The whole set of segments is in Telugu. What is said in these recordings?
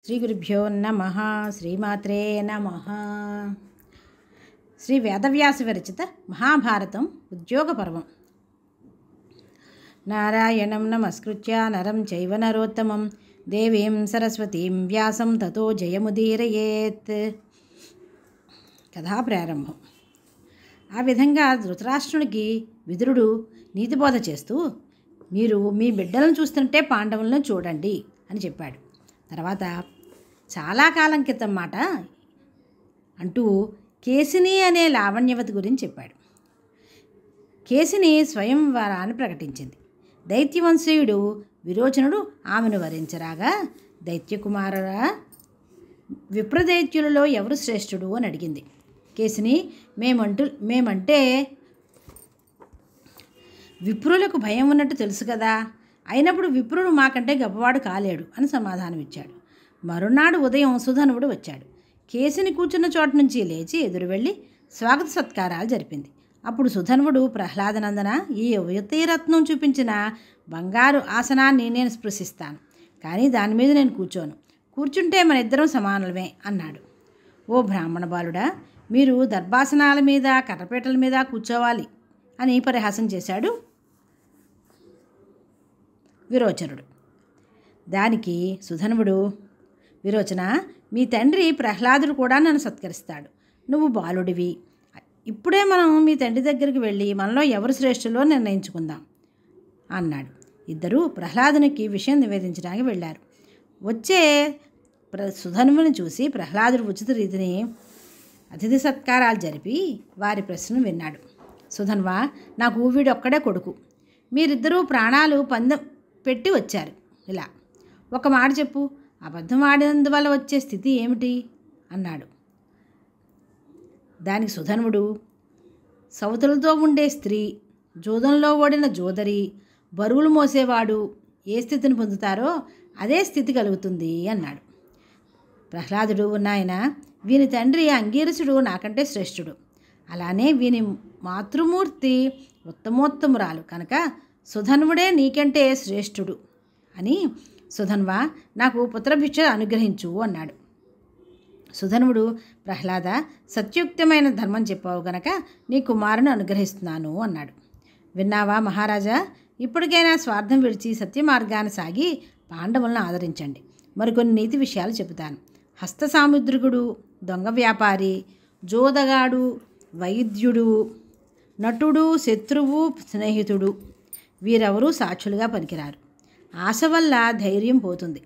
శ్రీ గురుభ్యో నమ శ్రీమాత్రే నమ. శ్రీ వేదవ్యాస విరచిత మహాభారతం ఉద్యోగ పర్వం. నారాయణం నమస్కృత్య నరం చైవ నరోత్తమం దేవీం సరస్వతీం వ్యాసం తతో జయముదీరయేత్. కథా ప్రారంభం. ఆ విధంగా ధృతరాష్ట్రునికి విదురుడు నీతిబోధ చేస్తూ, మీరు మీ బిడ్డలను చూస్తుంటే పాండవులను చూడండి అని చెప్పాడు. తర్వాత చాలా కాలం క్రితం మాట అంటూ కేసిని అనే లావణ్యవతి గురించి చెప్పాడు. కేసిని స్వయంవరాన్ని ప్రకటించింది. దైత్యవంశీయుడు విరోచనుడు ఆమెను వరించరాగా, దైత్యకుమారుడా, విప్రదైత్యులలో ఎవరు శ్రేష్ఠుడు అని అడిగింది. కేసిని, మేమంటే విప్రులకు భయం ఉన్నట్టు తెలుసు కదా, అయినప్పుడు విప్రుడు మాకంటే గొప్పవాడు కాలేడు అని సమాధానం ఇచ్చాడు. మరునాడు ఉదయం సుధనువుడు వచ్చాడు. కేసిని కూర్చున్న చోట నుంచి లేచి ఎదురు వెళ్ళి స్వాగత సత్కారాలు జరిపింది. అప్పుడు సుధనువుడు, ప్రహ్లాదనందన, ఈ యువతీరత్నం చూపించిన బంగారు ఆసనాన్ని నేను స్పృశిస్తాను, కానీ దాని మీద నేను కూర్చుంటే మన ఇద్దరం సమానమే అన్నాడు. ఓ బ్రాహ్మణ బాలుడా, మీరు దర్భాసనాల మీద కర్రపేటల మీద కూర్చోవాలి అని పరిహాసం చేశాడు విరోచనుడు. దానికి సుధనువుడు, విరోచన, మీ తండ్రి ప్రహ్లాదుడు కూడా నన్ను సత్కరిస్తాడు. నువ్వు బాలుడివి. ఇప్పుడే మనం మీ తండ్రి దగ్గరికి వెళ్ళి మనలో ఎవరు శ్రేష్ఠులో నిర్ణయించుకుందాం అన్నాడు. ఇద్దరూ ప్రహ్లాదునికి విషయం నివేదించడానికి వెళ్ళారు. వచ్చే సుధనువుని చూసి ప్రహ్లాదుడు ఉచిత రీతిని అతిథి సత్కారాలు జరిపి వారి ప్రశ్నను విన్నాడు. సుధన్వా, నాకు వీడొక్కడే కొడుకు. మీరిద్దరూ ప్రాణాలు పందెం పెట్టి వచ్చారు. ఇలా ఒక మాట చెప్పు, అబద్ధం ఆడినందువల్ల వచ్చే స్థితి ఏమిటి అన్నాడు. దానికి సుధనువుడు, సవతులతో ఉండే స్త్రీ, జూదంలో ఓడిన జోదరి, బరువులు మోసేవాడు ఏ స్థితిని పొందుతారో అదే స్థితి కలుగుతుంది అన్నాడు. ప్రహ్లాదుడు, నాయన, వీని తండ్రి అంగీరసుడు నాకంటే శ్రేష్ఠుడు, అలానే వీని మాతృమూర్తి ఉత్తమోత్తమురాలు కనుక సుధన్వుడే నీకంటే శ్రేష్ఠుడు అని, సుధన్వా, నాకు పుత్రభిక్ష అనుగ్రహించు అన్నాడు. సుధనువుడు, ప్రహ్లాద, సత్యుక్తమైన ధర్మం చెప్పావు గనక నీ కుమారుని అనుగ్రహిస్తున్నాను అన్నాడు. విన్నావా మహారాజా, ఇప్పటికైనా స్వార్థం విడిచి సత్య మార్గాన్ని సాగి పాండవులను ఆదరించండి. మరికొన్ని నీతి విషయాలు చెబుతాను. హస్త సాముద్రికుడు, దొంగ వ్యాపారి, జోదగాడు, వైద్యుడు, నటుడు, శత్రువు, స్నేహితుడు వీరెవరూ సాక్షులుగా పనికిరారు. ఆశ వల్ల ధైర్యం పోతుంది.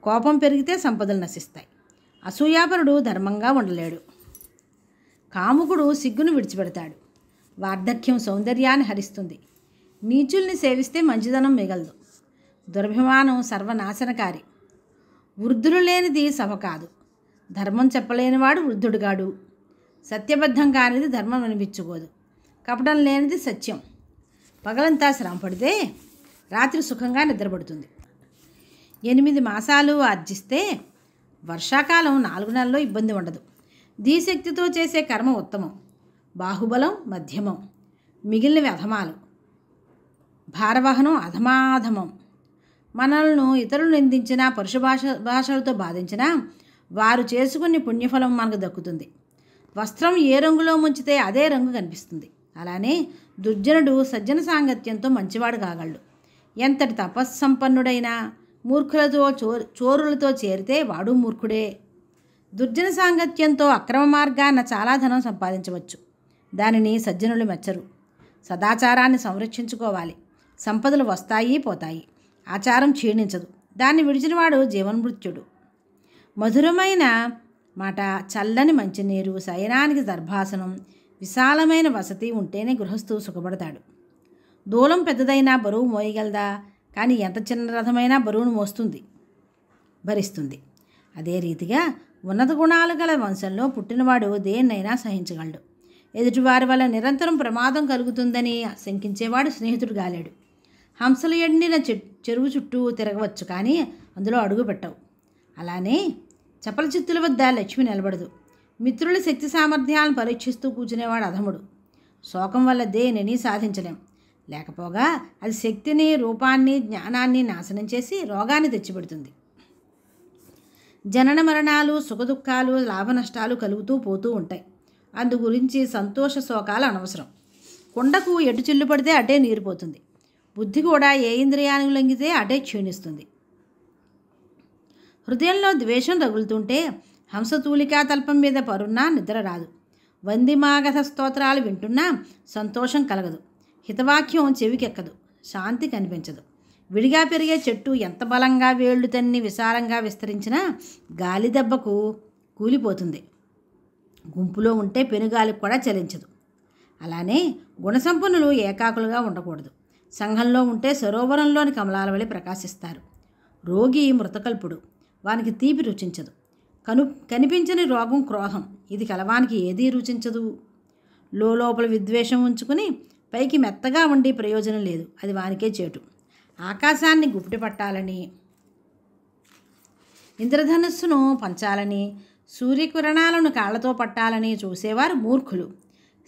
కోపం పెరిగితే సంపదలు నశిస్తాయి. అసూయాపరుడు ధర్మంగా ఉండలేడు. కాముకుడు సిగ్గును విడిచిపెడతాడు. వార్ధక్యం సౌందర్యాన్ని హరిస్తుంది. నీచుల్ని సేవిస్తే మంచిదనం మిగలదు. దురభిమానం సర్వనాశనకారి. వృద్ధులు లేనిది సభ కాదు. ధర్మం చెప్పలేనివాడు వృద్ధుడుగాడు. సత్యబద్ధం కానిది ధర్మం అనిపించుకోదు. కపటం లేనిది సత్యం. పగలంతా శ్రమ పడితే రాత్రి సుఖంగా నిద్రపడుతుంది. 8 మాసాలు ఆర్జిస్తే వర్షాకాలం 4 నెలల్లో ఇబ్బంది ఉండదు. ధీశక్తితో చేసే కర్మ ఉత్తమం, బాహుబలం మధ్యమం, మిగిలినవి అధమాలు. భారవాహనం అధమాధమం. మనల్ని ఇతరులు నిందించినా, పరుష భాషలతో బాధించినా వారు చేసుకునే పుణ్యఫలం మనకు దక్కుతుంది. వస్త్రం ఏ రంగులో ముంచితే అదే రంగు కనిపిస్తుంది. అలానే దుర్జనుడు సజ్జన సాంగత్యంతో మంచివాడు కాగలడు. ఎంతటి తపస్సంపన్నుడైనా మూర్ఖులతో చోరులతో చేరితే వాడు మూర్ఖుడే. దుర్జన సాంగత్యంతో అక్రమ మార్గాన చాలా ధనం సంపాదించవచ్చు. దానిని సజ్జనులు మెచ్చరు. సదాచారాన్ని సంరక్షించుకోవాలి. సంపదలు వస్తాయి పోతాయి. ఆచారం క్షీణించదు. దాన్ని విడిచినవాడు జీవన్మృత్యుడు. మధురమైన మాట, చల్లని మంచినీరు, శయనానికి దర్భాసనం, విశాలమైన వసతి ఉంటేనే గృహస్థు సుఖపడతాడు. దూలం పెద్దదైనా బరువు మోయగలదా? కానీ ఎంత చిన్న రథమైనా బరువును భరిస్తుంది. అదే రీతిగా ఉన్నత గుణాలు గల వంశంలో పుట్టినవాడు దేన్నైనా సహించగలడు. ఎదుటివారి వల్ల నిరంతరం ప్రమాదం కలుగుతుందని శంకించేవాడు స్నేహితుడు కాలేడు. హంసలు ఎండిన చెరువు చుట్టూ తిరగవచ్చు, కానీ అందులో అడుగు పెట్టవు. అలానే చపల చిత్తుల వద్ద లక్ష్మి నిలబడదు. మిత్రుల శక్తి సామర్థ్యాలను పరీక్షిస్తూ కూర్చునేవాడు అధముడు. శోకం వల్ల దేనిని సాధించలేం. లేకపోగా అది శక్తిని, రూపాన్ని, జ్ఞానాన్ని నాశనం చేసి రోగాన్ని తెచ్చిపెడుతుంది. జనన మరణాలు, సుఖదుఖాలు, లాభనష్టాలు కలుగుతూ పోతూ ఉంటాయి. అందు గురించి సంతోష శోకాలు అనవసరం. కుండకు ఎటు చిల్లు పడితే అటే నీరు పోతుంది. బుద్ధి కూడా ఏ ఇంద్రియానికి లొంగితే అటే క్షీణిస్తుంది. హృదయంలో ద్వేషం రగులుతుంటే హంసతూలికా తల్పం మీద పరున్నా నిద్ర రాదు. వందిమాగధ స్తోత్రాలు వింటున్నా సంతోషం కలగదు. హితవాక్యం చెవికెక్కదు. శాంతి కనిపించదు. విడిగా పెరిగే చెట్టు ఎంత బలంగా వేళ్లు తన్ని విశాలంగా విస్తరించినా గాలి దెబ్బకు కూలిపోతుంది. గుంపులో ఉంటే పెనుగాలికి కూడా చలించదు. అలానే గుణసంపన్నులు ఏకాకులుగా ఉండకూడదు. సంఘంలో ఉంటే సరోవరంలోని కమలాల వలె ప్రకాశిస్తారు. రోగి మృతకల్పుడు. వానికి తీపి రుచించదు. కనిపించని రోగం క్రోధం. ఇది కలవానికి ఏదీ రుచించదు. లోపల విద్వేషం ఉంచుకుని పైకి మెత్తగా ఉండి ప్రయోజనం లేదు. అది వానికే చేటు. ఆకాశాన్ని గుప్పిటి పట్టాలని, ఇంద్రధనుస్సును పంచాలని, సూర్యకిరణాలను కాళ్లతో పట్టాలని చూసేవారు మూర్ఖులు.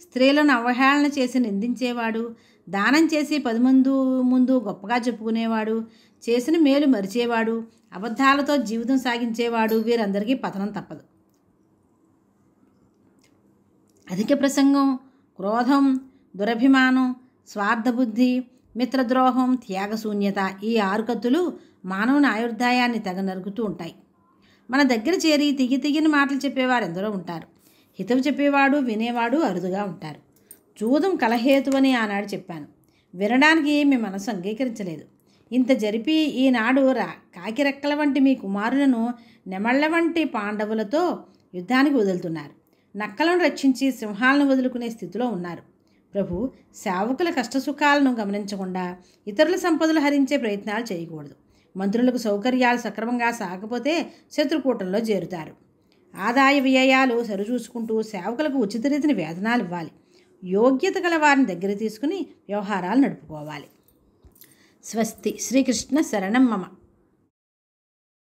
స్త్రీలను అవహేళన చేసి నిందించేవాడు, దానం చేసి 10 మంది ముందు గొప్పగా చెప్పుకునేవాడు, చేసిన మేలు మరిచేవాడు, అబద్ధాలతో జీవితం సాగించేవాడు, వీరందరికీ పతనం తప్పదు. అధిక ప్రసంగం, క్రోధం, దురభిమానం, స్వార్థబుద్ధి, మిత్రద్రోహం, త్యాగశూన్యత, ఈ 6 కత్తులు మానవుని ఆయుర్దాయాన్ని తెగ నరుకుతూ ఉంటాయి. మన దగ్గర చేరి తిగిన మాటలు చెప్పేవారు ఎందరో ఉంటారు. హితవు చెప్పేవాడు, వినేవాడు అరుదుగా ఉంటారు. జూదం కలహేతువని ఆనాడు చెప్పాను. వినడానికి మీ మనసు అంగీకరించలేదు. ఇంత జరిపి ఈనాడు కాకిరెక్కల వంటి మీ కుమారులను నెమళ్ల వంటి పాండవులతో యుద్ధానికి వదులుతున్నారు. నక్కలను రక్షించి సింహాలను వదులుకునే స్థితిలో ఉన్నారు. ప్రభు, సేవకుల కష్టసుఖాలను గమనించకుండా ఇతరుల సంపదలు హరించే ప్రయత్నాలు చేయకూడదు. మంత్రులకు సౌకర్యాలు సక్రమంగా సాగకపోతే శత్రుకూటంలో చేరుతారు. ఆదాయ వ్యయాలు సరిచూసుకుంటూ సేవకులకు ఉచిత రీతిని వేతనాలు ఇవ్వాలి. యోగ్యత గల వారిని దగ్గర తీసుకుని వ్యవహారాలు నడుపుకోవాలి. స్వస్తి. శ్రీకృష్ణ శరణం మమ.